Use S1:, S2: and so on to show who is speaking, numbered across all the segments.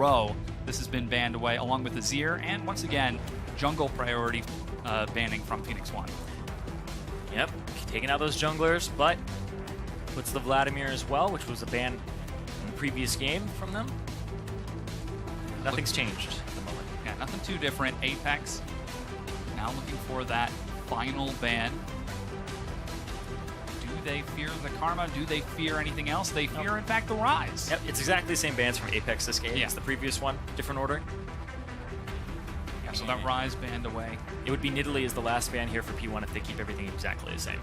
S1: row, this has been banned away, along with Azir, and once again, jungle priority banning from Phoenix One.
S2: Yep, taking out those junglers, but puts the Vladimir as well, which was a ban in the previous game from them. Nothing's changed at the moment.
S1: Yeah, nothing too different. Apex now looking for that final ban. Do they fear the Karma? Do they fear anything else? They fear, in fact, the Rise.
S2: Yep, it's exactly the same bans from Apex this game.
S1: Yeah.
S2: It's the previous one, different ordering.
S1: Yeah, so that Rise banned away.
S2: It would be Nidalee as the last ban here for P1 if they keep everything exactly the same.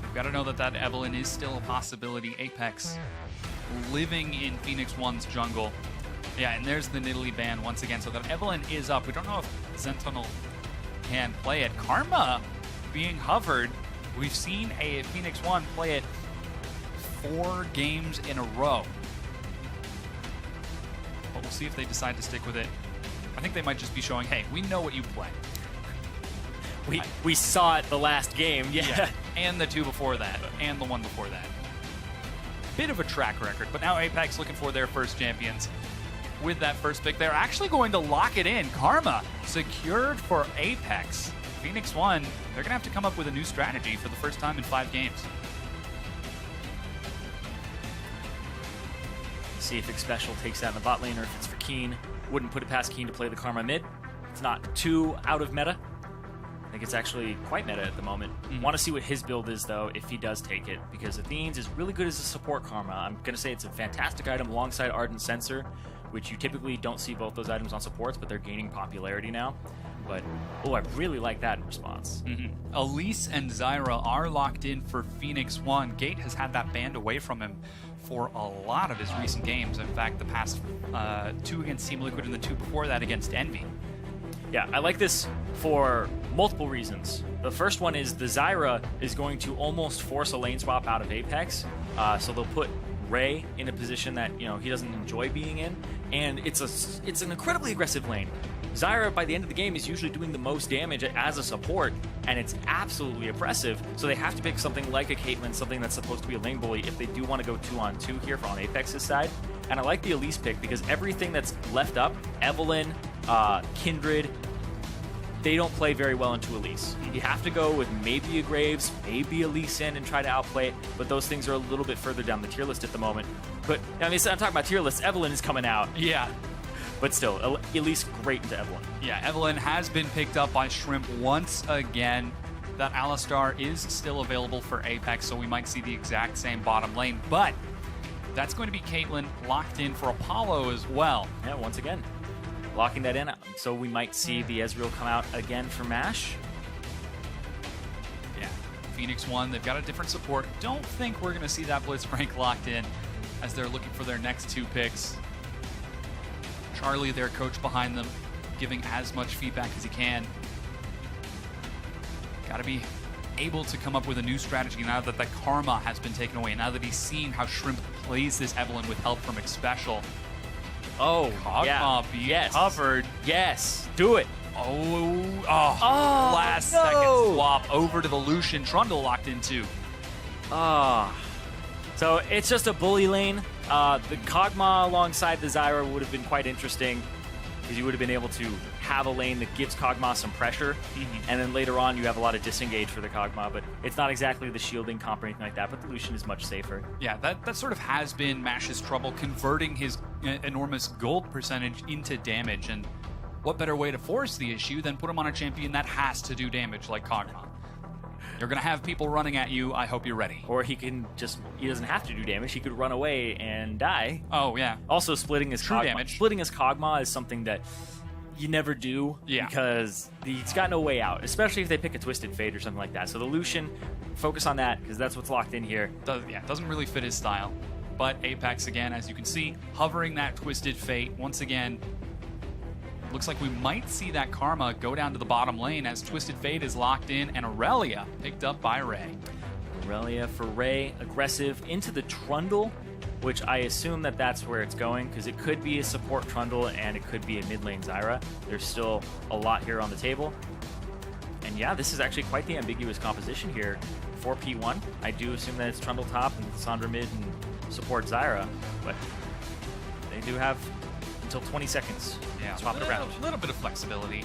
S1: We've got to know that Evelynn is still a possibility. Apex living in Phoenix One's jungle. Yeah, and there's the Nidalee ban once again. So that Evelynn is up. We don't know if Sentinel can play it. Karma being hovered. We've seen a Phoenix One play it 4 games in a row. But we'll see if they decide to stick with it. I think they might just be showing, hey, we know what you play.
S2: We saw it the last game, yeah.
S1: And the 2 before that, and the 1 before that. Bit of a track record, but now Apex looking for their first champions. With that first pick, they're actually going to lock it in. Karma secured for Apex. Phoenix One, they're going to have to come up with a new strategy for the first time in 5 games.
S2: See if Special takes that in the bot lane or if it's for Keen. Wouldn't put it past Keen to play the Karma mid. It's not too out of meta. I think it's actually quite meta at the moment. Want to see what his build is, though, if he does take it, because Athene's is really good as a support Karma. I'm going to say it's a fantastic item alongside Ardent Sensor, which you typically don't see both those items on supports, but they're gaining popularity now. But, oh, I really like that in response.
S1: Elise and Zyra are locked in for Phoenix One. Gate has had that banned away from him for a lot of his recent games. In fact, the past 2 against Team Liquid and the 2 before that against Envy.
S2: Yeah, I like this for multiple reasons. The first one is the Zyra is going to almost force a lane swap out of Apex, so they'll put Ray in a position that he doesn't enjoy being in, and it's an incredibly aggressive lane. Zyra, by the end of the game, is usually doing the most damage as a support, and it's absolutely oppressive, so they have to pick something like a Caitlyn, something that's supposed to be a lane bully, if they do want to go 2-on-2 here on Apex's side. And I like the Elise pick, because everything that's left up, Evelynn, Kindred, they don't play very well into Elise. You have to go with maybe a Graves, maybe a Lee Sin and try to outplay it, but those things are a little bit further down the tier list at the moment. But, I mean, I'm talking about tier lists. Evelynn is coming out.
S1: Yeah.
S2: But still, Elise great into Evelynn.
S1: Yeah, Evelynn has been picked up by Shrimp once again. That Alistar is still available for Apex, so we might see the exact same bottom lane. But that's going to be Caitlyn locked in for Apollo as well.
S2: Yeah, once again, locking that in. So we might see the Ezreal come out again for MASH.
S1: Yeah, Phoenix One, they've got a different support. Don't think we're going to see that Blitzcrank locked in as they're looking for their next 2 picks. Charlie, their coach behind them, giving as much feedback as he can. Got to be able to come up with a new strategy now that the Karma has been taken away, now that he's seen how Shrimp plays this Evelynn with help from Xpecial.
S2: Oh,
S1: Kog'Maw being covered.
S2: Yes, do it.
S1: Last second swap over to the Lucian. Trundle locked in too.
S2: So it's just a bully lane. The Kog'Maw alongside the Zyra would have been quite interesting, because you would have been able to have a lane that gives Kog'Maw some pressure, and then later on you have a lot of disengage for the Kog'Maw, but it's not exactly the shielding comp or anything like that, but the Lucian is much safer.
S1: Yeah, that sort of has been MASH's trouble, converting his enormous gold percentage into damage, and what better way to force the issue than put him on a champion that has to do damage like Kog'Maw. You're going to have people running at you. I hope you're ready.
S2: Or he doesn't have to do damage. He could run away and die.
S1: Oh, yeah.
S2: Also, splitting his Kog'Maw is something that you never do, because he's got no way out, especially if they pick a Twisted Fate or something like that. So the Lucian, focus on that, because that's what's locked in here.
S1: Doesn't really fit his style. But Apex, again, as you can see, hovering that Twisted Fate. Once again, looks like we might see that Karma go down to the bottom lane as Twisted Fate is locked in, and Aurelia picked up by Ray.
S2: Aurelia for Ray, aggressive into the Trundle, which I assume that's where it's going, because it could be a support Trundle and it could be a mid lane Zyra. There's still a lot here on the table. And yeah, this is actually quite the ambiguous composition here for P1. I do assume that it's Trundle top and Sandra mid and support Zyra, but do have until 20 seconds.
S1: Yeah,
S2: Swap it around.
S1: A little bit of flexibility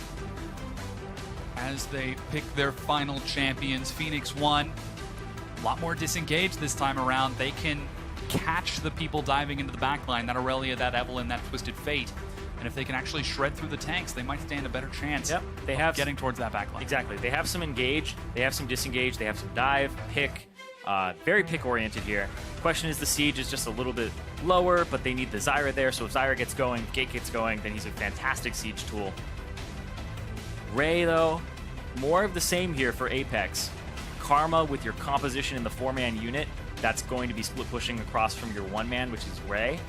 S1: as they pick their final champions. Phoenix 1, a lot more disengaged this time around. They can catch the people diving into the backline, that Aurelia, that Evelynn, that Twisted Fate. And if they can actually shred through the tanks, they might stand a better chance
S2: they have
S1: getting towards that backline.
S2: Exactly. They have some engage, they have some disengage, they have some dive, pick. Very pick-oriented here. Question is the siege is just a little bit lower, but they need the Zyra there, so if Zyra gets going, Gate gets going, then he's a fantastic siege tool. Ray, though, more of the same here for Apex. Karma with your composition in the 4-man unit, that's going to be split pushing across from your 1-man, which is Ray.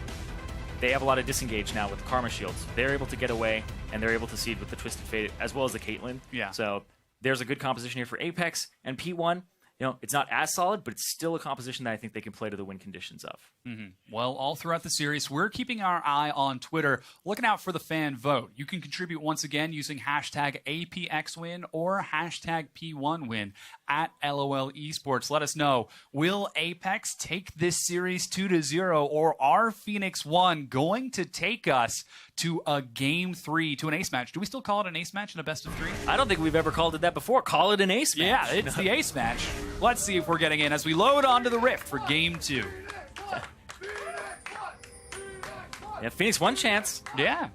S2: They have a lot of disengage now with Karma shields. They're able to get away, and they're able to seed with the Twisted Fate, as well as the Caitlyn.
S1: Yeah.
S2: So there's a good composition here for Apex, and P1, you know, it's not as solid, but it's still a composition that I think they can play to the win conditions of.
S1: Well, all throughout the series, we're keeping our eye on Twitter, looking out for the fan vote. You can contribute once again using hashtag APXWin or hashtag P1Win at LOL Esports. Let us know, will Apex take this series 2-0, or are Phoenix 1 going to take us to a Game 3, to an ace match? Do we still call it an ace match in a best of 3?
S2: I don't think we've ever called it that before. Call it an ace match.
S1: Yeah, it's the ace match. Let's see if we're getting in as we load onto the Rift for Game 2.
S2: Yeah, Phoenix one chance.
S1: Yeah.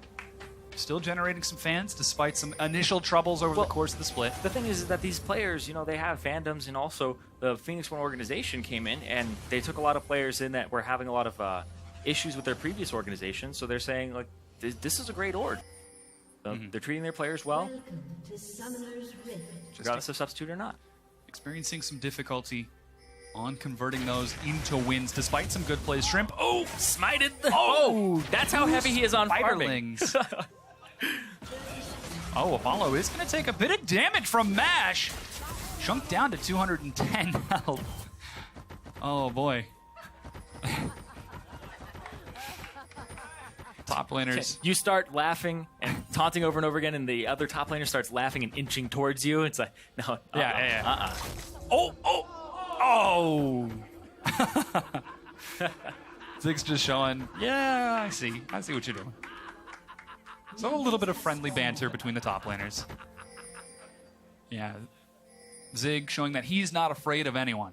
S1: Still generating some fans despite some initial troubles over the course of the split.
S2: The thing is that these players, you know, they have fandoms, and also the Phoenix One organization came in and they took a lot of players in that were having a lot of issues with their previous organization. So they're saying, like, this is a great org. So they're treating their players well, regardless of substitute or not.
S1: Experiencing some difficulty on converting those into wins despite some good plays. Shrimp. Oh,
S2: Smited. That's how
S1: two
S2: heavy he is on farming.
S1: Spiderlings. Oh, Apollo is going to take a bit of damage from MASH. Chunked down to 210 health. Oh, boy. Top laners.
S2: You start laughing and taunting over and over again, and the other top laner starts laughing and inching towards you. It's like, no.
S1: Oh! Zig's just showing, yeah, I see what you're doing. So a little bit of friendly banter between the top laners. Yeah. Zig showing that he's not afraid of anyone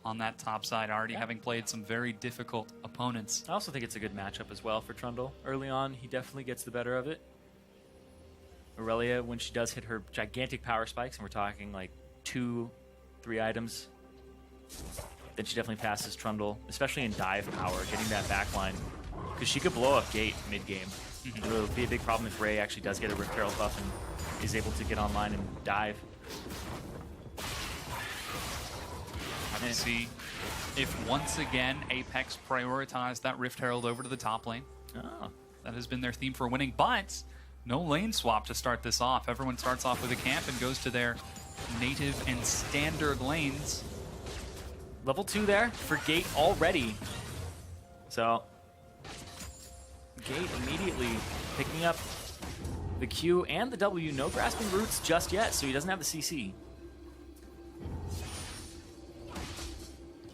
S1: on that top side, already having played some very difficult opponents.
S2: I also think it's a good matchup as well for Trundle. Early on, he definitely gets the better of it. Aurelia, when she does hit her gigantic power spikes, and we're talking like 2-3 items, then she definitely passes Trundle, especially in dive power, getting that back line. Because she could blow up Gate mid-game. It'll be a big problem if Ray actually does get a Rift Herald buff and is able to get online and dive.
S1: And see if once again Apex prioritized that Rift Herald over to the top lane.
S2: Oh.
S1: That has been their theme for winning, but no lane swap to start this off. Everyone starts off with a camp and goes to their native and standard lanes.
S2: Level 2 there for Gate already. So, Gate immediately picking up the Q and the W. No grasping roots just yet, so he doesn't have the CC.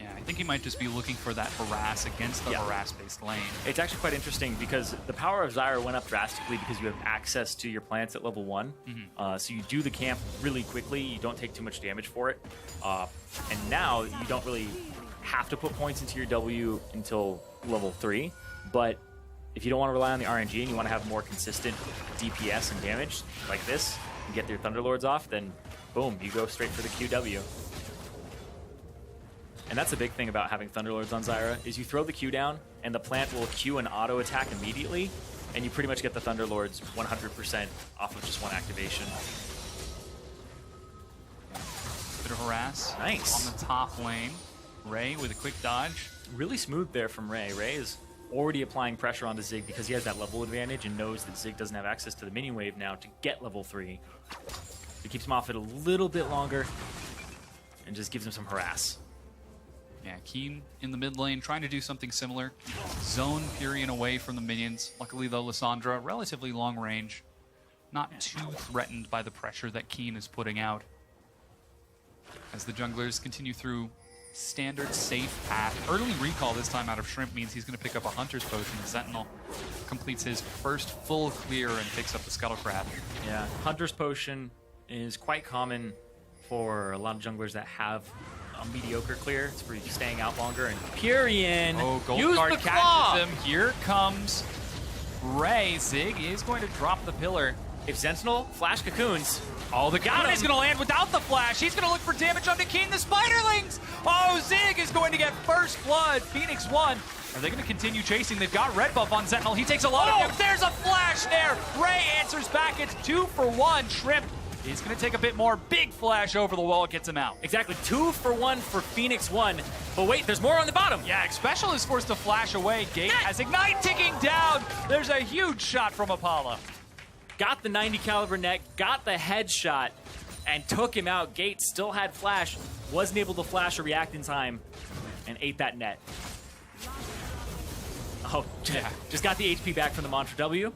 S1: Yeah, I think he might just be looking for that harass against the harass-based lane.
S2: It's actually quite interesting because the power of Zyra went up drastically because you have access to your plants at level 1. So you do the camp really quickly. You don't take too much damage for it. And now you don't really have to put points into your W until level 3. But if you don't want to rely on the RNG and you want to have more consistent DPS and damage like this and get your Thunderlords off, then boom, you go straight for the QW. And that's a big thing about having Thunderlords on Zyra, is you throw the Q down, and the plant will Q and auto attack immediately, and you pretty much get the Thunderlords 100% off of just one activation.
S1: Bit of harass.
S2: Nice.
S1: On the top lane. Ray with a quick dodge.
S2: Really smooth there from Ray. Ray is already applying pressure onto Zig because he has that level advantage and knows that Zig doesn't have access to the minion wave now to get level 3. It keeps him off it a little bit longer and just gives him some harass.
S1: Yeah, Keen in the mid lane trying to do something similar. Zone Furion away from the minions. Luckily though, Lissandra, relatively long range. Not too threatened by the pressure that Keen is putting out. As the junglers continue through standard safe path. Early recall this time out of Shrimp means he's going to pick up a Hunter's Potion. The Sentinel completes his first full clear and picks up the Scuttle Crab.
S2: Yeah, Hunter's Potion is quite common for a lot of junglers that have a mediocre clear. It's for you staying out longer. And Purian,
S1: oh, Gold
S2: use
S1: Guard
S2: the claw.
S1: catches him. Here comes Ray. Zig is going to drop the pillar.
S2: If Sentinel flash cocoons,
S1: oh, the cocoon is going to land without the flash. He's going to look for damage onto Keen, the Spiderlings. Oh, Zig is going to get first blood. Phoenix 1. Are they going to continue chasing? They've got red buff on Sentinel. He takes a lot of damage. There's a flash there. Ray answers back. It's 2 for 1. Shrimp is going to take a bit more. Big flash over the wall. Gets him out.
S2: Exactly. 2 for 1 for Phoenix 1. But wait, there's more on the bottom.
S1: Yeah, Special is forced to flash away. Gate has Ignite ticking down. There's a huge shot from Apollo.
S2: Got the 90 caliber net, got the headshot, and took him out. Gate still had flash, wasn't able to flash or react in time, and ate that net. Oh, yeah. Just got the HP back from the Mantra W.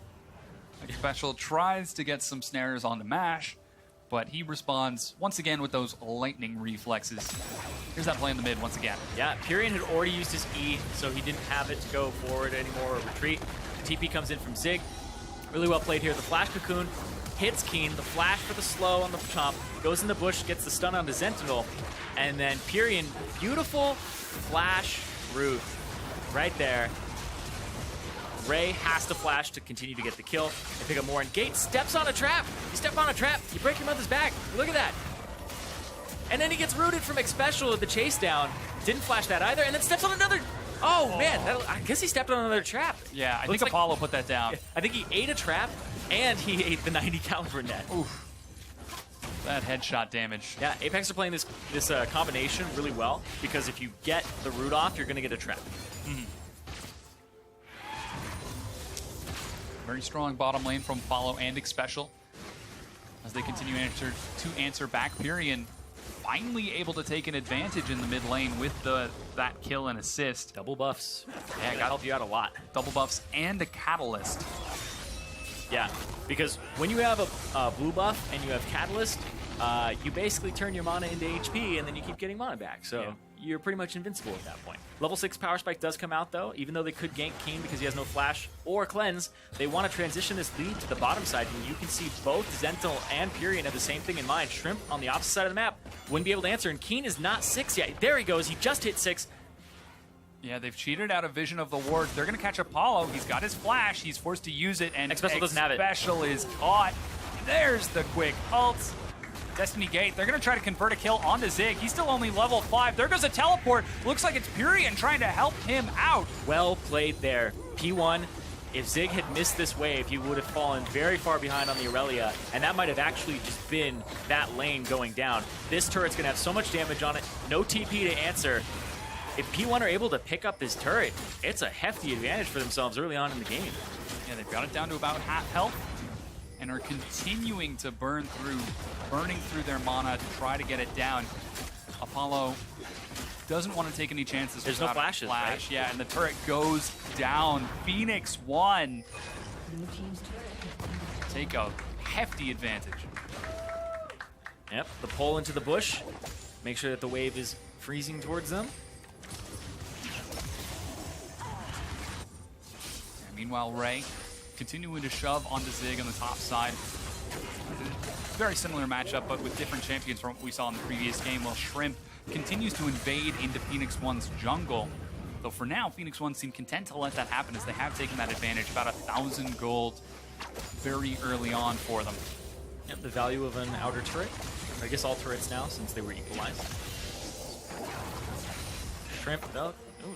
S1: Special tries to get some snares on the Mash, but he responds once again with those lightning reflexes. Here's that play in the mid once again.
S2: Yeah, Purian had already used his E, so he didn't have it to go forward anymore or retreat. The TP comes in from Zig. Really well played here. The flash cocoon hits Keen. The flash for the slow on the top. Goes in the bush, gets the stun on the Sentinel. And then Purian, beautiful flash root right there. Ray has to flash to continue to get the kill. They pick up more, and Gate steps on a trap. You step on a trap, you break your mother's back. Look at that. And then he gets rooted from X-Special at the chase down. Didn't flash that either, and then steps on another. Oh, man, I guess he stepped on another trap.
S1: Yeah, I think Apollo put that down.
S2: I think he ate a trap, and he ate the 90 caliber net.
S1: Oof. That headshot damage.
S2: Yeah, Apex are playing this combination really well, because if you get the root off, you're going to get a trap.
S1: Mm-hmm. Very strong bottom lane from Follow and X-Special. As they continue to answer back, Purian finally able to take an advantage in the mid lane with that kill and assist.
S2: Double buffs.
S1: Yeah,
S2: got help you out a lot.
S1: Double buffs and a catalyst.
S2: Yeah, because when you have a blue buff and you have catalyst, you basically turn your mana into HP and then you keep getting mana back. So you're pretty much invincible at that point. Level 6 Power Spike does come out though. Even though they could gank Keen because he has no flash or cleanse, they want to transition this lead to the bottom side, and you can see both Zentil and Purian have the same thing in mind. Shrimp on the opposite side of the map wouldn't be able to answer, and Keen is not 6 yet. There he goes. He just hit 6.
S1: Yeah, they've cheated out of vision of the wards. They're going to catch Apollo. He's got his flash. He's forced to use it, and
S2: X-Special doesn't have it.
S1: X-Special is caught. There's the quick ult. Destiny Gate, they're going to try to convert a kill onto Zig. He's still only level 5. There goes a teleport. Looks like it's Purian trying to help him out.
S2: Well played there. P1, if Zig had missed this wave, he would have fallen very far behind on the Aurelia, and that might have actually just been that lane going down. This turret's going to have so much damage on it. No TP to answer. If P1 are able to pick up this turret, it's a hefty advantage for themselves early on in the game.
S1: Yeah, they've got it down to about half health and are continuing to burning through their mana to try to get it down. Apollo doesn't want to take any chances.
S2: There's no flashes, right?
S1: Yeah, and the turret goes down. Phoenix 1 take a hefty advantage.
S2: Yep, the pull into the bush. Make sure that the wave is freezing towards them.
S1: And meanwhile, Ray continuing to shove onto Zig on the top side. Very similar matchup, but with different champions from what we saw in the previous game, while Shrimp continues to invade into Phoenix 1's jungle. Though for now, Phoenix 1 seem content to let that happen as they have taken that advantage, about 1,000 gold very early on for them.
S2: Yep, the value of an outer turret. I guess all turrets now, since they were equalized. Shrimp, though,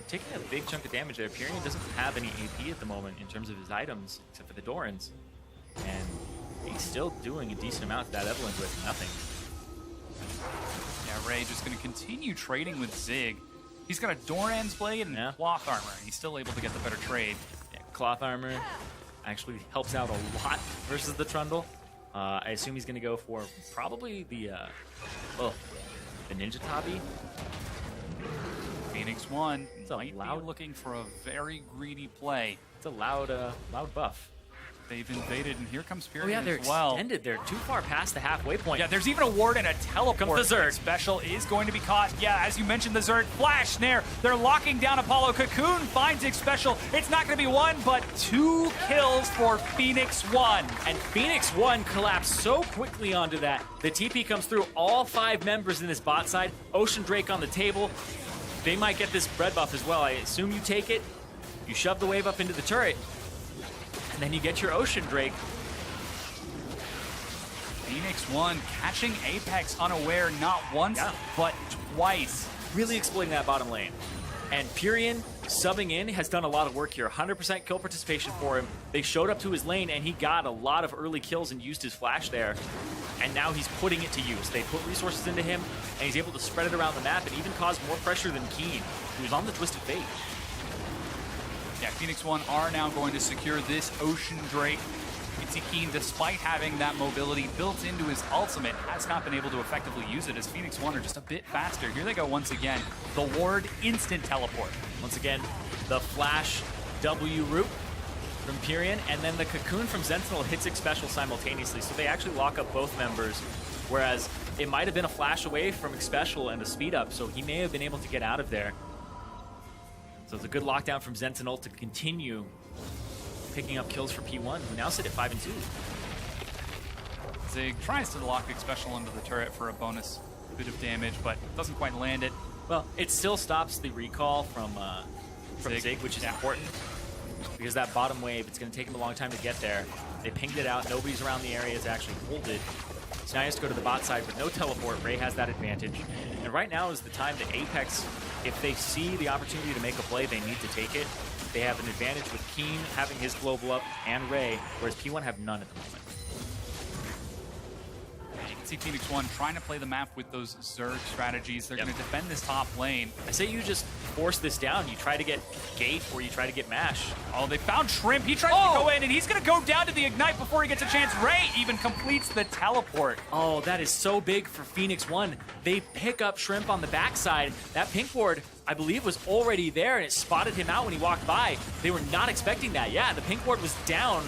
S2: taking a big chunk of damage there. Purian doesn't have any AP at the moment in terms of his items, except for the Dorans. And he's still doing a decent amount to that Evelyn with nothing.
S1: Yeah, Ray just going to continue trading with Zig. He's got a Doran's blade and cloth armor, and he's still able to get the better trade.
S2: Yeah, cloth armor actually helps out a lot versus the Trundle. I assume he's going to go for probably the Ninja Tabi.
S1: Phoenix 1 might be looking for a very greedy play.
S2: It's a loud buff.
S1: They've invaded, and here comes Pyrian
S2: Oh yeah, they're
S1: as well.
S2: extended. They're too far past the halfway point.
S1: Yeah, there's even a ward and a teleport.
S2: Comes the Zerg.
S1: Special is going to be caught. Yeah, as you mentioned, the Zerg flash snare. They're locking down Apollo. Cocoon finds Ig Special. It's not going to be one, but 2 kills for Phoenix One.
S2: And Phoenix One collapsed so quickly onto that. The TP comes through. All 5 members in this bot side. Ocean Drake on the table. They might get this bread buff as well. I assume you take it. You shove the wave up into the turret. And then you get your Ocean Drake.
S1: Phoenix One catching Apex unaware not once, but twice.
S2: Really exploiting that bottom lane. And Pyrian subbing in has done a lot of work here. 100% kill participation for him. They showed up to his lane and he got a lot of early kills and used his flash there. And now he's putting it to use. They put resources into him and he's able to spread it around the map and even cause more pressure than Keen, who's on the Twisted Fate.
S1: Yeah, Phoenix One are now going to secure this Ocean Drake. You can see Keen, despite having that mobility built into his ultimate, has not been able to effectively use it as Phoenix One are just a bit faster. Here they go once again. The ward, instant teleport.
S2: Once again, the flash W root from Pyrian, and then the Cocoon from Sentinel hits Ig Special simultaneously, so they actually lock up both members, whereas it might have been a flash away from Ig Special and a speed up, so he may have been able to get out of there. So it's a good lockdown from Sentinel to continue picking up kills for P1, who now sit at 5 and 2.
S1: Zig tries to lock Ig Special into the turret for a bonus bit of damage, but doesn't quite land it.
S2: Well, it still stops the recall from Zig, which is important, because that bottom wave, it's going to take him a long time to get there. They pinged it out. Nobody's around the area to actually hold it. So now he has to go to the bot side with no teleport. Ray has that advantage. And right now is the time that Apex, if they see the opportunity to make a play, they need to take it. They have an advantage with Keen having his global up and Ray, whereas P1 have none at the moment.
S1: You can see Phoenix One trying to play the map with those Zerg strategies. They're going to defend this top lane.
S2: I say you just force this down. You try to get Gate or you try to get Mash.
S1: Oh, they found Shrimp. He tries to go in, and he's going to go down to the Ignite before he gets a chance. Ray even completes the teleport.
S2: Oh, that is so big for Phoenix One. They pick up Shrimp on the backside. That pink ward, I believe, was already there, and it spotted him out when he walked by. They were not expecting that. Yeah, the pink ward was down.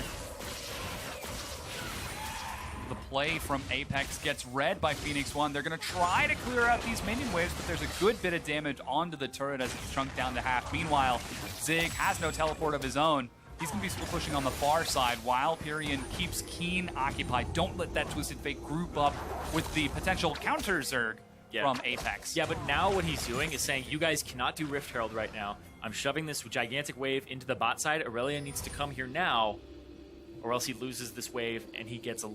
S1: The play from Apex gets read by Phoenix One. They're going to try to clear out these minion waves, but there's a good bit of damage onto the turret as it's chunked down to half. Meanwhile, Zig has no teleport of his own. He's going to be still pushing on the far side while Pyrian keeps Keen occupied. Don't let that Twisted Fate group up with the potential counter Zerg from Apex.
S2: Yeah, but now what he's doing is saying, you guys cannot do Rift Herald right now. I'm shoving this gigantic wave into the bot side. Aurelia needs to come here now, or else he loses this wave and he gets a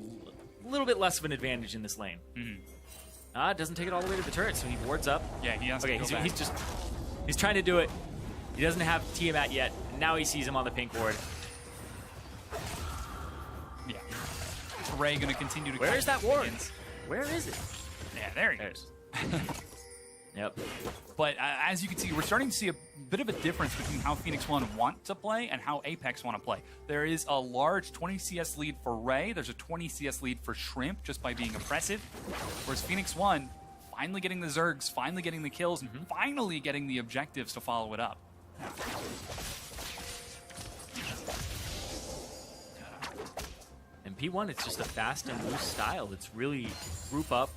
S2: little bit less of an advantage in this lane. Doesn't take it all the way to the turret, so he wards up.
S1: Yeah, he has to go back.
S2: He's trying to do it. He doesn't have Tiamat yet. Now he sees him on the pink ward.
S1: Yeah. Ray going to continue to.
S2: Where is that ward? Where is it?
S1: Yeah, there he is.
S2: Yep.
S1: But as you can see, we're starting to see a bit of a difference between how Phoenix One want to play and how Apex want to play. There is a large 20 CS lead for Ray. There's a 20 CS lead for Shrimp just by being oppressive. Whereas Phoenix One finally getting the Zergs, finally getting the kills, and finally getting the objectives to follow it up.
S2: And P1, it's just a fast and loose style. It's really group up,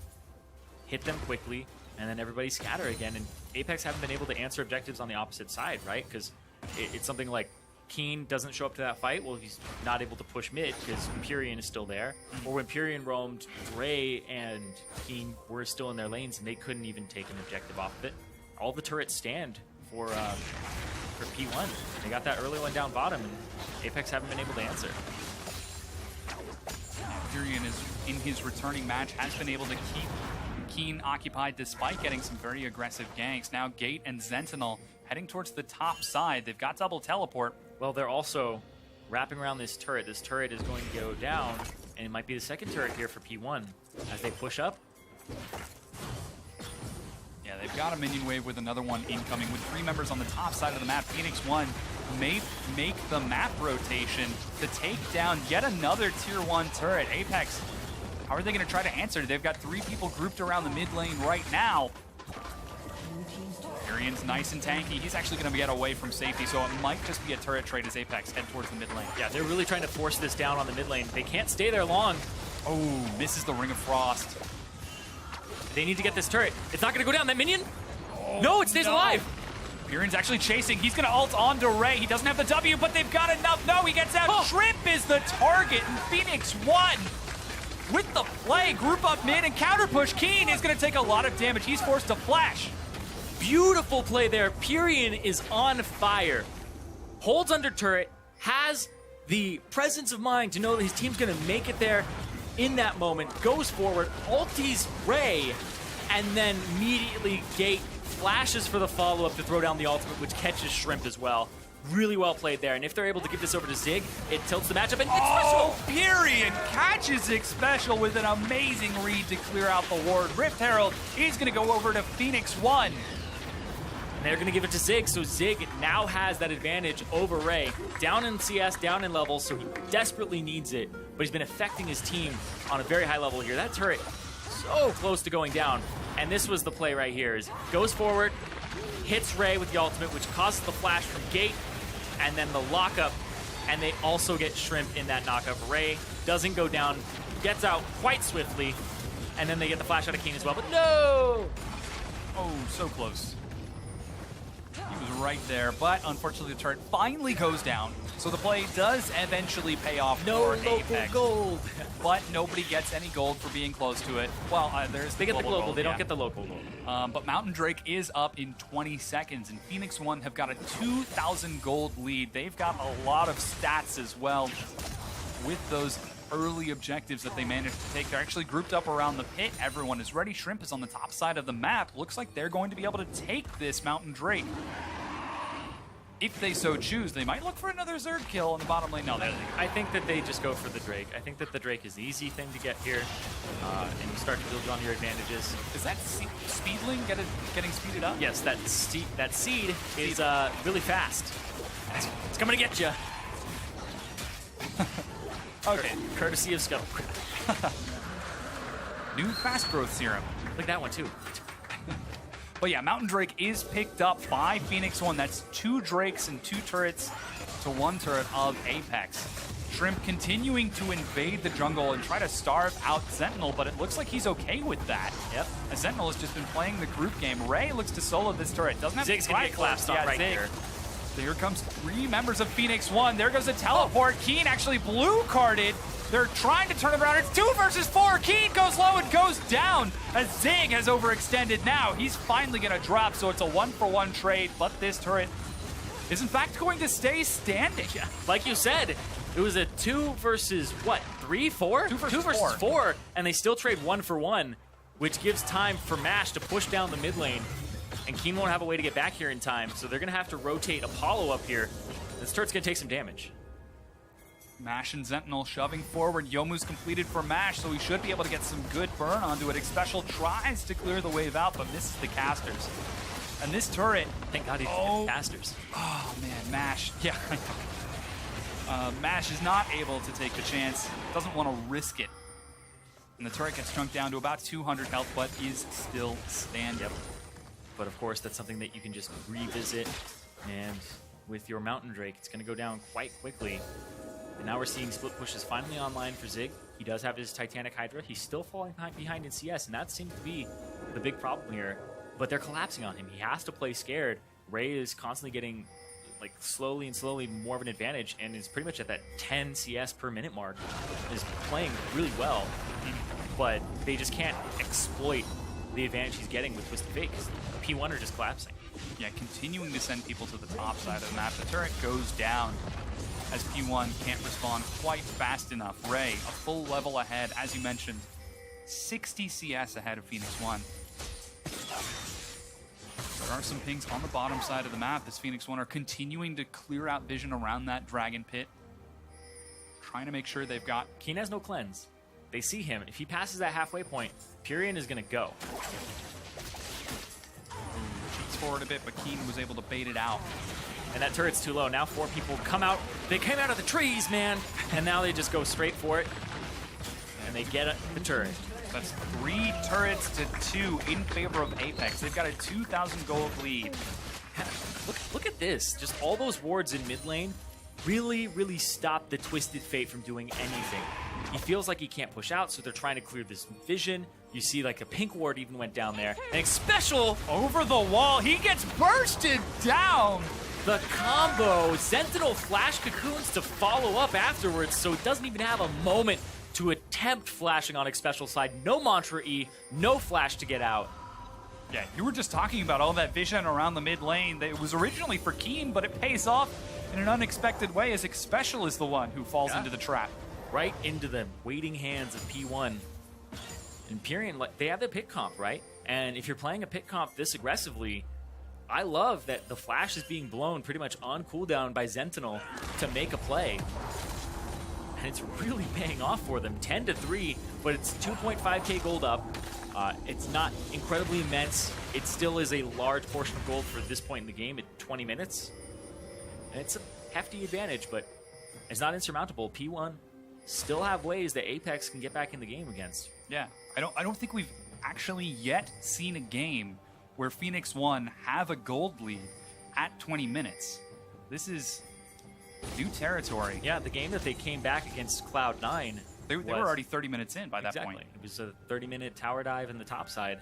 S2: hit them quickly, and then everybody scatter again. And Apex haven't been able to answer objectives on the opposite side, right? Because it's something like Keen doesn't show up to that fight. Well, he's not able to push mid because Pyrian is still there. Or when Pyrian roamed, Ray and Keen were still in their lanes, and they couldn't even take an objective off of it. All the turrets stand for P1. They got that early one down bottom, and Apex haven't been able to answer.
S1: Pyrian is in his returning match, has been able to keep Keen occupied despite getting some very aggressive ganks. Now Gate and Sentinel heading towards the top side. They've got double teleport.
S2: Well, they're also wrapping around this turret. This turret is going to go down, and it might be the second turret here for P1 as they push up.
S1: Yeah, they've got a minion wave with another one incoming with 3 members on the top side of the map. Phoenix One may make the map rotation to take down yet another tier 1 turret. Apex, how are they going to try to answer? They've got 3 people grouped around the mid lane right now. Furion's nice and tanky. He's actually going to get away from safety, so it might just be a turret trade as Apex head towards the mid lane.
S2: Yeah, they're really trying to force this down on the mid lane. They can't stay there long.
S1: Oh, misses the Ring of Frost.
S2: They need to get this turret. It's not going to go down. That minion? Oh, no, it stays alive.
S1: Furion's actually chasing. He's going to ult onto Ray. He doesn't have the W, but they've got enough. No, he gets out. Shrimp is the target, and Phoenix won. With the play, group up mid and counter push. Keen is going to take a lot of damage. He's forced to flash.
S2: Beautiful play there. Purion is on fire. Holds under turret, has the presence of mind to know that his team's going to make it there in that moment, goes forward, ultis Ray, and then immediately Gate flashes for the follow-up to throw down the ultimate, which catches Shrimp as well. Really well played there, and if they're able to give this over to Zig, it tilts the matchup, and it's special!
S1: Purion catches Zig special with an amazing read to clear out the ward. Rift Herald, he's going to go over to Phoenix 1.
S2: They're going to give it to Zig, so Zig now has that advantage over Ray. Down in CS, down in levels, so he desperately needs it, but he's been affecting his team on a very high level here. That turret, so close to going down, and this was the play right here. Is goes forward, hits Ray with the ultimate, which causes the flash from Gate, and then the lockup, and they also get Shrimp in that knockup. Ray doesn't go down, gets out quite swiftly, and then they get the flash out of Keen as well, but no!
S1: Oh, so close. He was right there, but unfortunately the turret finally goes down. So the play does eventually pay off for Apex.
S2: Gold.
S1: But nobody gets any gold for being close to it. Well,
S2: they get the global, they don't get the local gold.
S1: But Mountain Drake is up in 20 seconds, and Phoenix 1 have got a 2,000 gold lead. They've got a lot of stats as well with those early objectives that they managed to take. They're actually grouped up around the pit. Everyone is ready. Shrimp is on the top side of the map. Looks like they're going to be able to take this Mountain Drake. If they so choose, they might look for another Zerg kill on the bottom lane. No,
S2: I think that they just go for the Drake. I think that the Drake is the easy thing to get here, and you start to build on your advantages.
S1: Is that Speedling getting speeded up?
S2: Yes, that seed is really fast. It's coming to get you.
S1: Okay.
S2: Courtesy of Scuttle.
S1: New fast growth serum.
S2: Like that one too.
S1: But yeah, Mountain Drake is picked up by Phoenix 1. That's 2 Drakes and 2 turrets to 1 turret of Apex. Shrimp continuing to invade the jungle and try to starve out Sentinel, but it looks like he's okay with that.
S2: Yep.
S1: As Sentinel has just been playing the group game. Ray looks to solo this turret. Doesn't have
S2: Zig's gonna get collapsed on right here.
S1: So here comes 3 members of Phoenix 1. There goes a teleport. Keen actually blue carded. They're trying to turn it around. It's 2 versus 4. Keen goes low and goes down as Zig has overextended now. He's finally going to drop, so it's a 1-for-1 trade, but this turret is in fact going to stay standing.
S2: Yeah. Like you said, it was a 2 versus what? 3, 4?
S1: 2 versus
S2: 4, and they still trade 1 for 1, which gives time for Mash to push down the mid lane. And Keen won't have a way to get back here in time, so they're going to have to rotate Apollo up here. This turret's going to take some damage.
S1: Mash and Sentinel shoving forward. Yomu's completed for Mash, so he should be able to get some good burn onto it. Special tries to clear the wave out, but misses the casters. And this turret...
S2: Thank God he didn't get casters.
S1: Oh, man, Mash. Yeah, Mash is not able to take the chance. Doesn't want to risk it. And the turret gets shrunk down to about 200 health, but is still standing.
S2: Yep. But of course, that's something that you can just revisit. And with your Mountain Drake, it's going to go down quite quickly. And now we're seeing split pushes finally online for Zig. He does have his Titanic Hydra. He's still falling behind in CS, and that seems to be the big problem here. But they're collapsing on him. He has to play scared. Ray is constantly getting, like, slowly more of an advantage, and is pretty much at that 10 CS per minute mark. Is playing really well, but they just can't exploit the advantage he's getting with Twisted Fate, because P1 are just collapsing.
S1: Yeah, continuing to send people to the top side of the map. The turret goes down as P1 can't respond quite fast enough. Ray, a full level ahead, as you mentioned, 60 CS ahead of Phoenix 1. There are some pings on the bottom side of the map as Phoenix 1 are continuing to clear out vision around that dragon pit. Trying to make sure they've got...
S2: Keen has no cleanse. They see him. If he passes that halfway point, Purion is going to go.
S1: Cheats forward a bit, but Keen was able to bait it out.
S2: And that turret's too low. Now 4 people come out. They came out of the trees, man. And now they just go straight for it. And they get the turret.
S1: That's 3 turrets to 2 in favor of Apex. They've got a 2,000 gold lead.
S2: Look at this. Just all those wards in mid lane really stop the Twisted Fate from doing anything. He feels like he can't push out, so they're trying to clear this vision. You see like a pink ward even went down there. And special
S1: Over the wall, he gets bursted down.
S2: the combo. Sentinel flash cocoons to follow up afterwards, so it doesn't even have a moment to attempt flashing on Xpecial side. No Mantra E, no flash to get out.
S1: Yeah, you were just talking about all that vision around the mid lane. That it was originally for Keen, but it pays off in an unexpected way as Xpecial is the one who falls into the trap.
S2: Right into the waiting hands of P1. Empyrean, they have the pick comp, right? And if you're playing a pick comp this aggressively, I love that the flash is being blown pretty much on cooldown by Sentinel to make a play. And it's really paying off for them. 10-3, but it's 2.5k gold up. It's not incredibly immense. It still is a large portion of gold for this point in the game at 20 minutes. And it's a hefty advantage, but it's not insurmountable. P1 still have ways that Apex can get back in the game against.
S1: Yeah, I don't think we've actually yet seen a game where Phoenix 1 have a gold lead at 20 minutes. This is new territory.
S2: Yeah, the game that they came back against Cloud9.
S1: They were already 30 minutes in by that point.
S2: It was a 30-minute tower dive in the top side.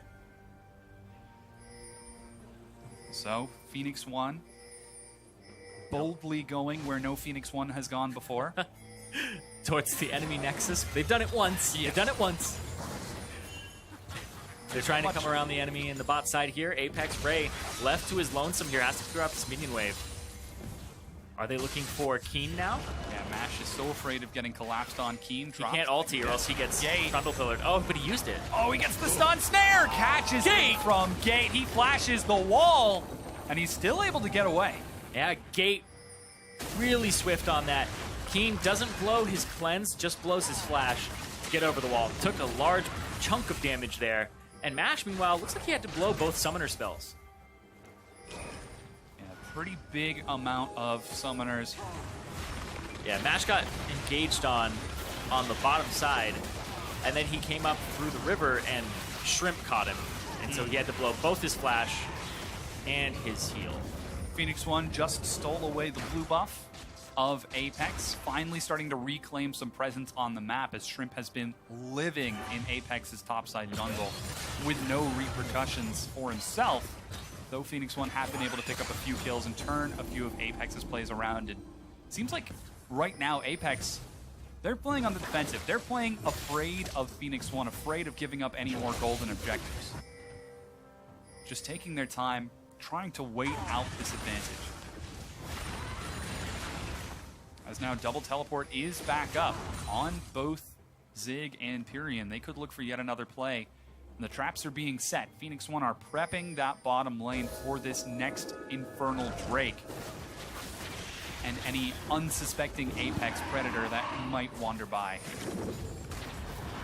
S1: So, Phoenix 1 boldly going where no Phoenix 1 has gone before.
S2: Towards the enemy nexus. They've done it once.
S1: Yeah.
S2: They've done it once. They're trying to come around the enemy in the bot side here. Apex Ray left to his lonesome here. Has to clear out this minion wave. Are they looking for Keen now?
S1: Yeah, Mash is so afraid of getting collapsed on Keen.
S2: He can't ulti or else he gets
S1: Gate.
S2: frontal pillared. Oh, but he used it.
S1: Oh, he gets the stun snare! Catches
S2: Gate.
S1: it from Gate. He flashes the wall, and he's still able to get away.
S2: Yeah, Gate really swift on that. Keen doesn't blow his cleanse, just blows his flash to get over the wall. Took a large chunk of damage there. And Mash, meanwhile, looks like he had to blow both summoner spells.
S1: Yeah, pretty big amount of summoners.
S2: Yeah, Mash got engaged on the bottom side, and then he came up through the river and Shrimp caught him. And so he had to blow both his flash and his heal.
S1: Phoenix 1 just stole away the blue buff of Apex, finally starting to reclaim some presence on the map as Shrimp has been living in Apex's topside jungle with no repercussions for himself, though Phoenix 1 have been able to pick up a few kills and turn a few of Apex's plays around. And it seems like right now Apex, they're playing on the defensive. They're playing afraid of Phoenix 1, afraid of giving up any more golden objectives. Just taking their time, trying to wait out this advantage. As now double teleport is back up on both Zig and Empyrean. They could look for yet another play. And the traps are being set. Phoenix 1 are prepping that bottom lane for this next Infernal Drake. And any unsuspecting Apex Predator that might wander by.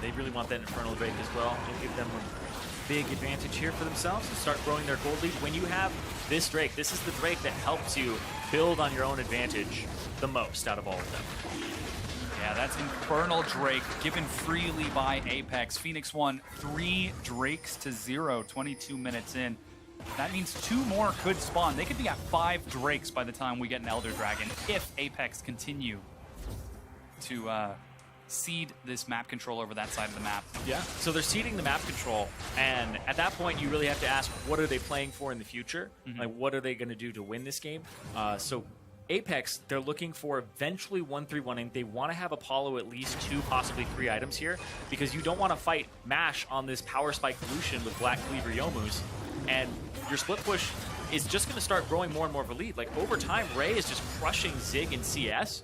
S2: They really want that Infernal Drake as well. It'll give them a big advantage here for themselves to start growing their gold lead. When you have this Drake, this is the Drake that helps you build on your own advantage the most out of all of them.
S1: Yeah, that's Infernal Drake given freely by Apex. Phoenix 1, 3 Drakes to 0, 22 minutes in. That means 2 more could spawn. They could be at 5 Drakes by the time we get an Elder Dragon if Apex continue to cede this map control over that side of the map.
S2: Yeah. So they're ceding the map control, and at that point you really have to ask, what are they playing for in the future? Like, what are they going to do to win this game? So Apex, they're looking for eventually 1-3-1-ing. They want to have Apollo at least 2, possibly 3 items here, because you don't want to fight Mash on this Power Spike Lucian with Black Cleaver Yomus, and your split push is just going to start growing more and more of a lead. Like, over time, Ray is just crushing Zig and CS.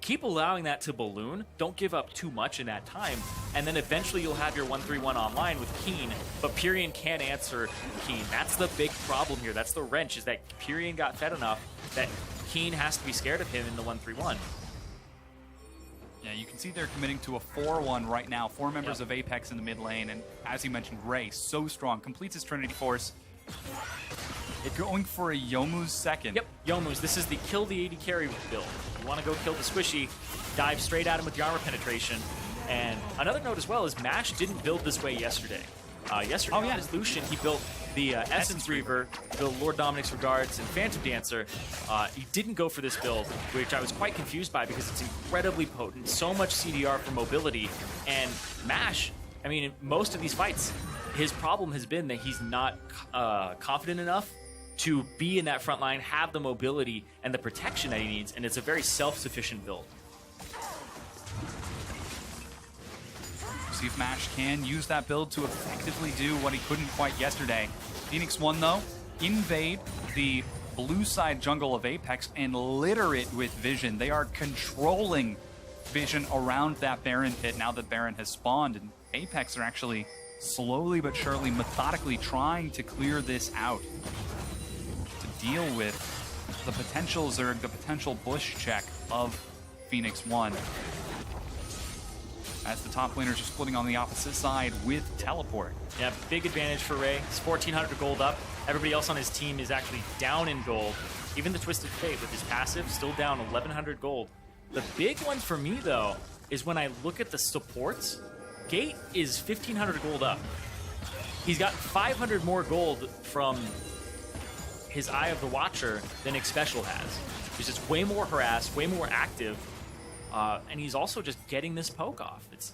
S2: Keep allowing that to balloon. Don't give up too much in that time. And then eventually you'll have your 1-3-1 online with Keen, but Pyrian can't answer Keen. That's the big problem here. That's the wrench, is that Pyrian got fed enough that Keen has to be scared of him in the 1-3-1.
S1: Yeah, you can see they're committing to a 4-1 right now. 4 members of Apex in the mid lane, and as you mentioned, Ray, so strong. Completes his Trinity Force. They're going for a Yomu's second.
S2: Yep, Yomu's. This is the kill the AD carry build. You want to go kill the squishy, dive straight at him with the armor penetration. And another note as well is Mash didn't build this way yesterday. Yesterday on his Lucian, he built the Essence Reaver, built Lord Dominic's Regards, and Phantom Dancer. He didn't go for this build, which I was quite confused by because it's incredibly potent, so much CDR for mobility. And Mash, I mean, in most of these fights, his problem has been that he's not confident enough to be in that front line, have the mobility and the protection that he needs, and it's a very self-sufficient build.
S1: See if Mash can use that build to effectively do what he couldn't quite yesterday. Phoenix One, though, invade the blue side jungle of Apex and litter it with vision. They are controlling vision around that Baron pit now that Baron has spawned, and Apex are actually slowly but surely, methodically trying to clear this out to deal with the potential Zerg, the potential bush check of Phoenix One. As the top laners are splitting on the opposite side with teleport.
S2: Yeah, big advantage for Ray. He's 1,400 gold up. Everybody else on his team is actually down in gold. Even the Twisted Fate with his passive still down 1,100 gold. The big one for me, though, is when I look at the supports, Gate is 1,500 gold up. He's got 500 more gold from his Eye of the Watcher than Xpecial has. He's just way more harassed, way more active. And he's also just getting this poke off. It's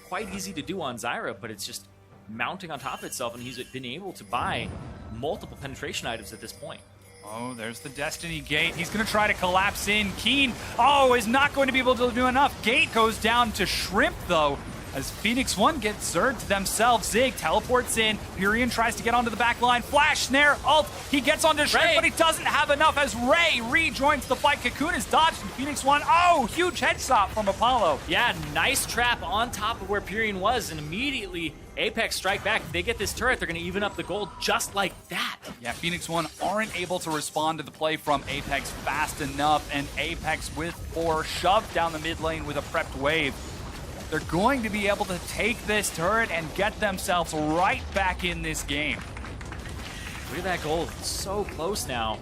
S2: quite easy to do on Zyra, but it's just mounting on top of itself, and he's been able to buy multiple penetration items at this point.
S1: Oh, there's the Destiny Gate. He's going to try to collapse in. Keen, is not going to be able to do enough. Gate goes down to Shrimp, though, as Phoenix One gets Zerged themselves. Zig teleports in. Pyrian tries to get onto the back line. Flash, snare, ult. He gets onto Shrimp,
S2: Ray,
S1: but he doesn't have enough as Ray rejoins the fight. Cocoon is dodged, and Phoenix One, huge headshot from Apollo.
S2: Yeah, nice trap on top of where Pyrian was, and immediately Apex strike back. If they get this turret, they're going to even up the gold just like that.
S1: Yeah, Phoenix One aren't able to respond to the play from Apex fast enough, and Apex with 4 shoved down the mid lane with a prepped wave. They're going to be able to take this turret and get themselves right back in this game.
S2: Look at that gold. It's so close now.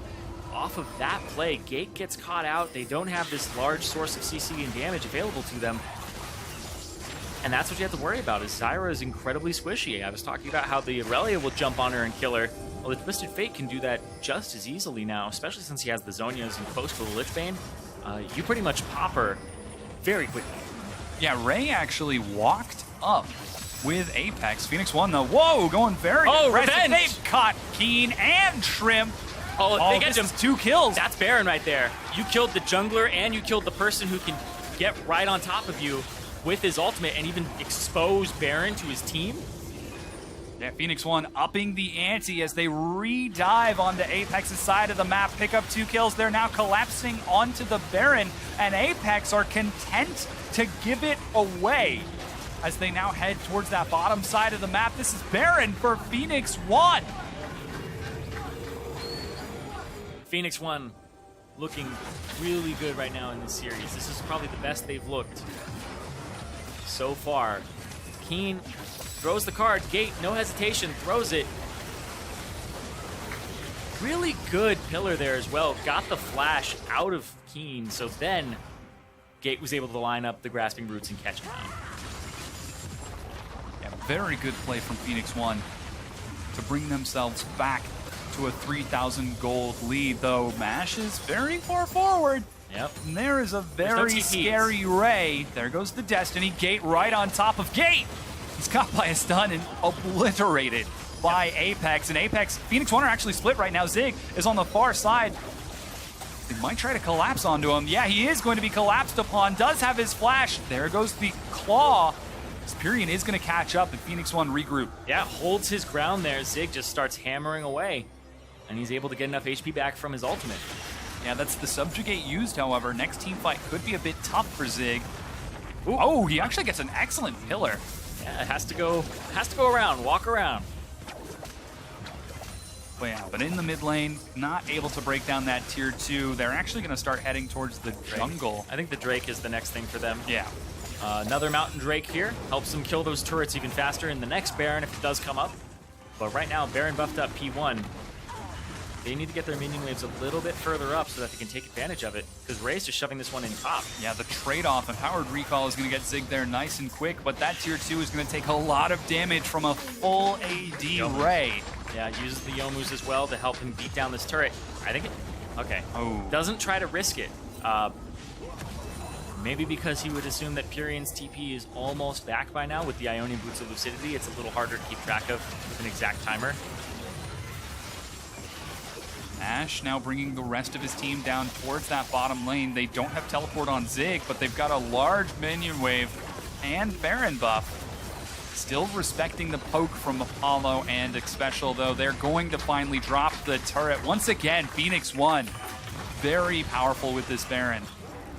S2: Off of that play, Gate gets caught out. They don't have this large source of CC and damage available to them. And that's what you have to worry about, is Zyra is incredibly squishy. I was talking about how the Aurelia will jump on her and kill her. Well, the Twisted Fate can do that just as easily now, especially since he has the Zhonya's and close to the Lich Bane. You pretty much pop her very quickly.
S1: Yeah, Ray actually walked up with Apex. Phoenix One, though, going very aggressive.
S2: Revenge!
S1: They've caught Keen and Shrimp.
S2: They get him.
S1: 2 kills.
S2: That's Baron right there. You killed the jungler, and you killed the person who can get right on top of you with his ultimate and even expose Baron to his team.
S1: Yeah, Phoenix One upping the ante as they re-dive onto Apex's side of the map, pick up 2 kills. They're now collapsing onto the Baron, and Apex are content to give it away as they now head towards that bottom side of the map. This is Baron for Phoenix One.
S2: Phoenix One looking really good right now in this series. This is probably the best they've looked so far. Keen throws the card. Gate, no hesitation, throws it. Really good pillar there as well. Got the flash out of Keen, so then Gate was able to line up the grasping roots and catch him out.
S1: Yeah, very good play from Phoenix One to bring themselves back to a 3,000 gold lead, though Mash is very far forward.
S2: Yep.
S1: And there is a very scary Ray. There goes the Destiny. Gate right on top of Gate. He's caught by a stun and obliterated by Apex. And Apex, Phoenix One are actually split right now. Zig is on the far side. They might try to collapse onto him. Yeah, he is going to be collapsed upon. Does have his flash. There goes the claw. Pyrian is going to catch up, and Phoenix One regroup.
S2: Yeah, holds his ground there. Zig just starts hammering away, and he's able to get enough HP back from his ultimate.
S1: Yeah, that's the subjugate used, however. Next team fight could be a bit tough for Zig. Ooh. He actually gets an excellent pillar.
S2: Yeah, it has to go around, walk around.
S1: But in the mid lane, not able to break down that tier 2. They're actually going to start heading towards the jungle.
S2: I think the Drake is the next thing for them.
S1: Yeah.
S2: Another Mountain Drake here. Helps them kill those turrets even faster in the next Baron if it does come up. But right now, Baron buffed up P1. they need to get their minion waves a little bit further up so that they can take advantage of it, because Ray's just shoving this one in top.
S1: Yeah, the trade-off, Empowered Recall is going to get Zig there nice and quick, but that tier 2 is going to take a lot of damage from a full AD Ray.
S2: Yeah, uses the Youmu's as well to help him beat down this turret. I think okay.
S1: Oh.
S2: Doesn't try to risk it. Maybe because he would assume that Purion's TP is almost back by now with the Ionian Boots of Lucidity. It's a little harder to keep track of with an exact timer.
S1: Ash now bringing the rest of his team down towards that bottom lane. They don't have teleport on Zig, but they've got a large minion wave and Baron buff. Still respecting the poke from Apollo and Xpecial, though. They're going to finally drop the turret. Once again, Phoenix 1, very powerful with this Baron.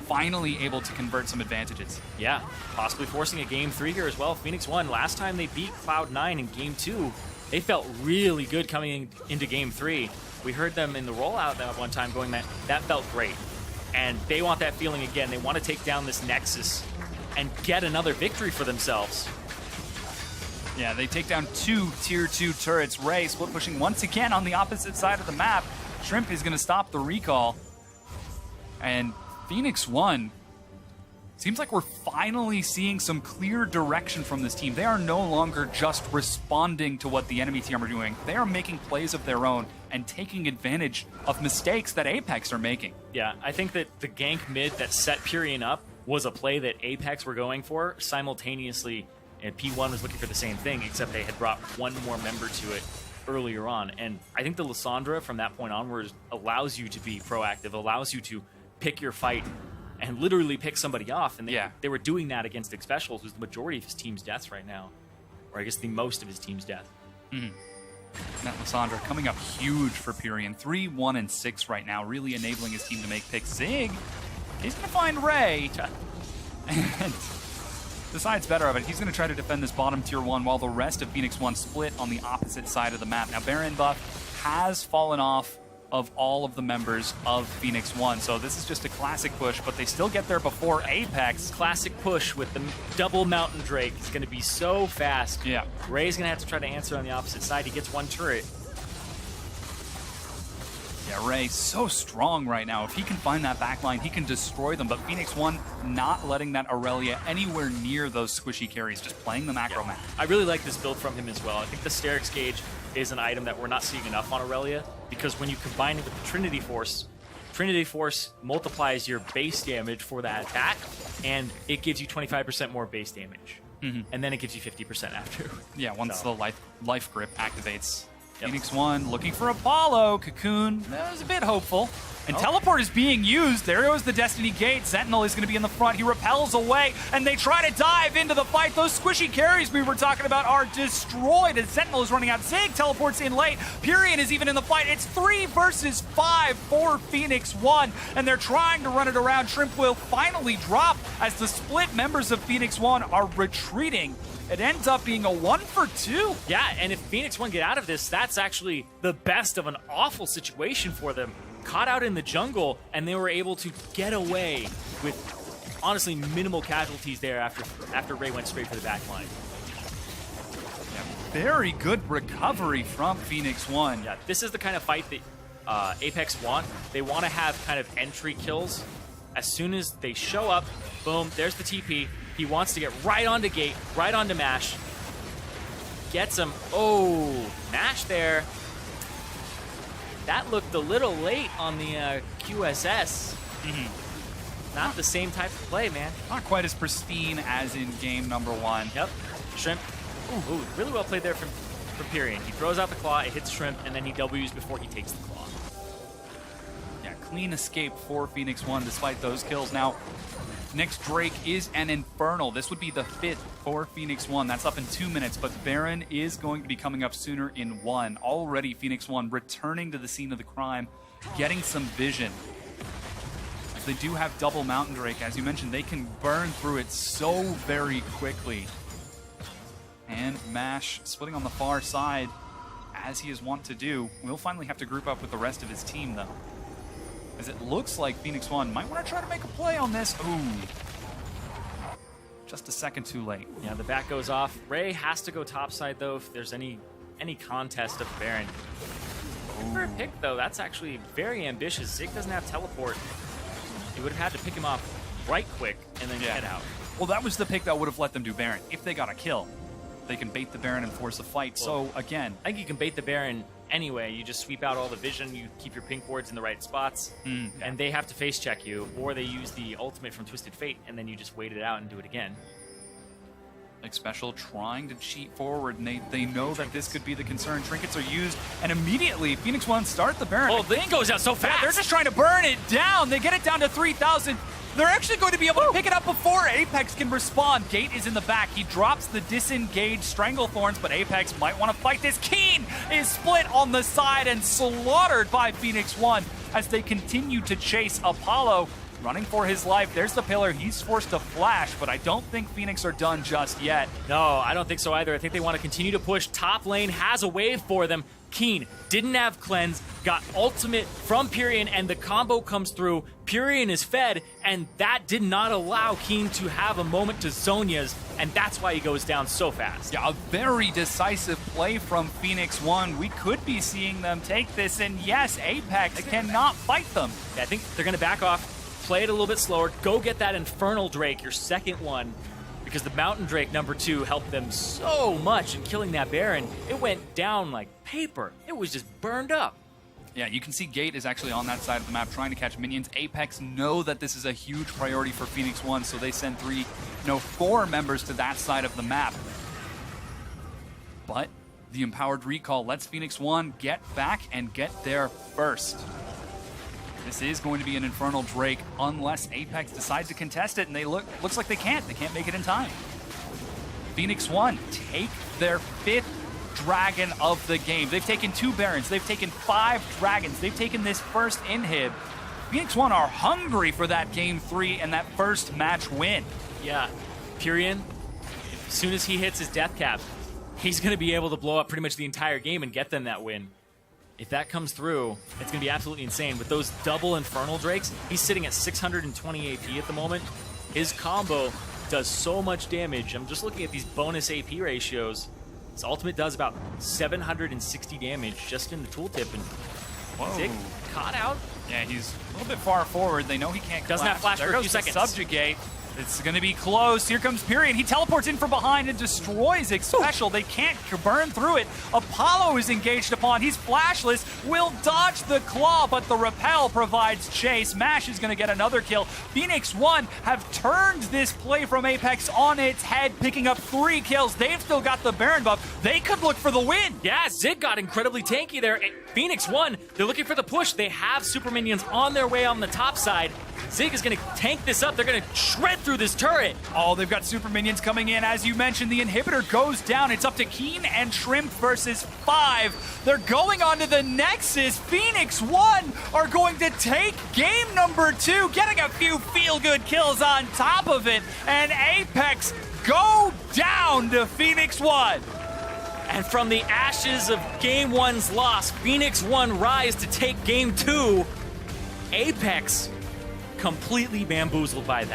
S1: Finally able to convert some advantages.
S2: Yeah, possibly forcing a game 3 here as well. Phoenix 1, last time they beat Cloud9 in game 2, they felt really good coming into game 3. We heard them in the rollout that one time going that felt great. And they want that feeling again. They want to take down this Nexus and get another victory for themselves.
S1: Yeah, they take down 2 tier 2 turrets. Ray split pushing once again on the opposite side of the map. Shrimp is going to stop the recall. And Phoenix 1, seems like we're finally seeing some clear direction from this team. They are no longer just responding to what the enemy team are doing. They are making plays of their own and taking advantage of mistakes that Apex are making.
S2: Yeah, I think that the gank mid that set Purion up was a play that Apex were going for simultaneously, and P1 was looking for the same thing, except they had brought one more member to it earlier on. And I think the Lissandra from that point onwards allows you to be proactive, allows you to pick your fight and literally pick somebody off. And they were doing that against Xpecial, who's the majority of his team's deaths right now. Or I guess the most of his team's death.
S1: That Lissandra coming up huge for Purion. 3, 1, and 6 right now, really enabling his team to make picks. Zig, he's going to find Ray. And decides better of it. He's going to try to defend this bottom tier 1 while the rest of Phoenix 1 split on the opposite side of the map. Now, Baron buff has fallen off of all of the members of Phoenix 1. So this is just a classic push, but they still get there before Apex.
S2: Classic push with the double Mountain Drake. It's going to be so fast.
S1: Yeah.
S2: Ray's going to have to try to answer on the opposite side. He gets one turret.
S1: Yeah, Ray so strong right now. If he can find that backline, he can destroy them. But Phoenix 1 not letting that Aurelia anywhere near those squishy carries, just playing the macro map.
S2: I really like this build from him as well. I think the Sterix Gauge is an item that we're not seeing enough on Aurelia, because when you combine it with the Trinity Force multiplies your base damage for that attack, and it gives you 25% more base damage. And then it gives you 50% after.
S1: Yeah, once the life grip activates. Phoenix 1 looking for Apollo. Cocoon, that was a bit hopeful. And teleport is being used. There goes the Destiny Gate. Sentinel is going to be in the front. He repels away, and they try to dive into the fight. Those squishy carries we were talking about are destroyed, and Sentinel is running out. Zig teleports in late. Purion is even in the fight. It's 3 versus 5 for Phoenix 1, and they're trying to run it around. Shrimp will finally drop as the split members of Phoenix 1 are retreating. It ends up being a 1 for 2.
S2: Yeah, and if Phoenix 1 get out of this, that's actually the best of an awful situation for them. Caught out in the jungle, and they were able to get away with, honestly, minimal casualties there after Ray went straight for the back line.
S1: Yeah, very good recovery from Phoenix 1.
S2: Yeah, this is the kind of fight that Apex want. They want to have kind of entry kills. As soon as they show up, boom, there's the TP. He wants to get right onto Gate, right onto Mash. Gets him. Oh, Mash there. That looked a little late on the QSS. Not the same type of play, man.
S1: Not quite as pristine as in game number 1.
S2: Yep. Shrimp. Ooh, really well played there from Purion. He throws out the claw, it hits Shrimp, and then he W's before he takes the claw.
S1: Yeah, clean escape for Phoenix 1 despite those kills. Now, next Drake is an Infernal. This would be the 5th for Phoenix 1. That's up in 2 minutes, but Baron is going to be coming up sooner in 1. Already Phoenix 1 returning to the scene of the crime, getting some vision. As they do have double Mountain Drake, as you mentioned, they can burn through it so very quickly. And Mash splitting on the far side, as he is wont to do. We'll finally have to group up with the rest of his team, though, as it looks like Phoenix 1 might want to try to make a play on this. Ooh. Just a second too late.
S2: Yeah, the back goes off. Ray has to go topside, though, if there's any contest of Baron. For a pick, though, that's actually very ambitious. Zig doesn't have teleport. He would have had to pick him up right quick and then get out.
S1: Well, that was the pick that would have let them do Baron. If they got a kill, they can bait the Baron and force a fight.
S2: Well,
S1: so, again...
S2: I think you can bait the Baron anyway. You just sweep out all the vision, you keep your pink wards in the right spots, and they have to face check you, or they use the ultimate from Twisted Fate, and then you just wait it out and do it again.
S1: Like Special trying to cheat forward, and they know that this could be the concern. Trinkets are used, and immediately Phoenix One start the Baron.
S2: Oh, the thing goes out so fast!
S1: Yeah, they're just trying to burn it down. They get it down to 3,000. They're actually going to be able to pick it up before Apex can respond. Gate is in the back. He drops the disengaged Stranglethorns, but Apex might want to fight this. Keen is split on the side and slaughtered by Phoenix One as they continue to chase Apollo. Running for his life. There's the pillar. He's forced to flash, but I don't think Phoenix are done just yet.
S2: No, I don't think so either. I think they want to continue to push. Top lane has a wave for them. Keen didn't have cleanse, got ultimate from Pyrian, and the combo comes through. Pyrian is fed, and that did not allow Keen to have a moment to Zhonya's, and that's why he goes down so fast.
S1: Yeah, a very decisive play from Phoenix One. We could be seeing them take this, and yes, Apex cannot fight them.
S2: Yeah, I think they're going to back off. Play it a little bit slower. Go get that Infernal Drake, your second one, because the Mountain Drake #2 helped them so much in killing that Baron. It went down like paper. It was just burned up.
S1: Yeah, you can see Gate is actually on that side of the map trying to catch minions. Apex know that this is a huge priority for Phoenix One, so they send 4 members to that side of the map. But the Empowered Recall lets Phoenix One get back and get there first. This is going to be an Infernal Drake unless Apex decides to contest it, and looks like they can't. They can't make it in time. Phoenix One take their 5th dragon of the game. They've taken 2 Barons. They've taken 5 dragons. They've taken this first inhib. Phoenix One are hungry for that game 3 and that first match win.
S2: Yeah, Pyrian, as soon as he hits his death cap, he's going to be able to blow up pretty much the entire game and get them that win. If that comes through, it's going to be absolutely insane. With those double Infernal Drakes, he's sitting at 620 AP at the moment. His combo does so much damage. I'm just looking at these bonus AP ratios. His ultimate does about 760 damage just in the tooltip. And Zig caught out.
S1: Yeah, he's a little bit far forward. They know he can't
S2: Doesn't have flash for a few seconds.
S1: Subjugate. It's going to be close. Here comes Pyrian. He teleports in from behind and destroys Zig Special. They can't burn through it. Apollo is engaged upon. He's flashless. Will dodge the claw, but the repel provides chase. Mash is going to get another kill. Phoenix One have turned this play from Apex on its head, picking up 3 kills. They've still got the Baron buff. They could look for the win.
S2: Yeah, Zig got incredibly tanky there. Phoenix One, they're looking for the push. They have super minions on their way on the top side. Zig is going to tank this up. They're going to shred through this turret.
S1: Oh, they've got super minions coming in. As you mentioned, the inhibitor goes down. It's up to Keen and Shrimp versus 5. They're going on to the Nexus. Phoenix One are going to take game #2, getting a few feel-good kills on top of it. And Apex go down to Phoenix One.
S2: And from the ashes of Game 1's loss, Phoenix One rise to take Game 2. Apex completely bamboozled by that.